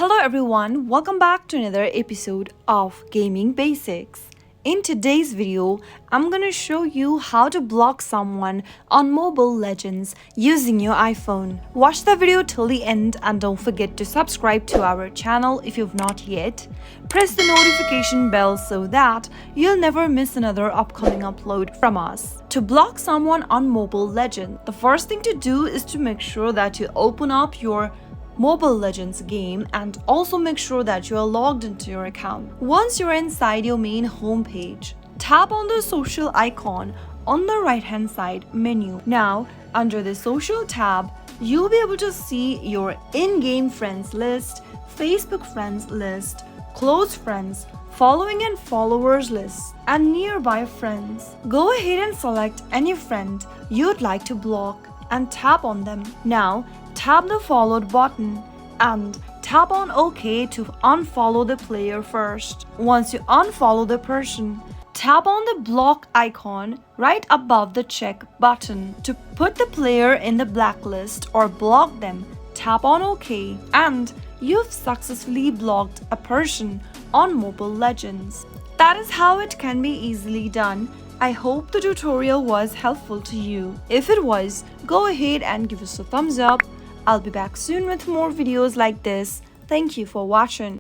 Hello everyone, welcome back to another episode of Gaming Basics. In today's video, I'm gonna show you how to block someone on Mobile Legends using your iPhone. Watch the video till the end and don't forget to subscribe to our channel if you've not yet. Press the notification bell so that you'll never miss another upcoming upload from us. To block someone on Mobile Legends, the first thing to do is to make sure that you open up your Mobile Legends game and also make sure that you are logged into your account. Once you're inside your main homepage, tap on the social icon on the right hand side menu. Now, under the social tab, you'll be able to see your in-game friends list, Facebook friends list, close friends, following and followers list, and nearby friends. Go ahead and select any friend you'd like to block and tap on them. Now, tap the followed button and tap on OK to unfollow the player first. Once you unfollow the person, tap on the block icon right above the check button. To put the player in the blacklist or block them, tap on OK and you've successfully blocked a person on Mobile Legends. That is how it can be easily done. I hope the tutorial was helpful to you. If it was, go ahead and give us a thumbs up. I'll be back soon with more videos like this. Thank you for watching.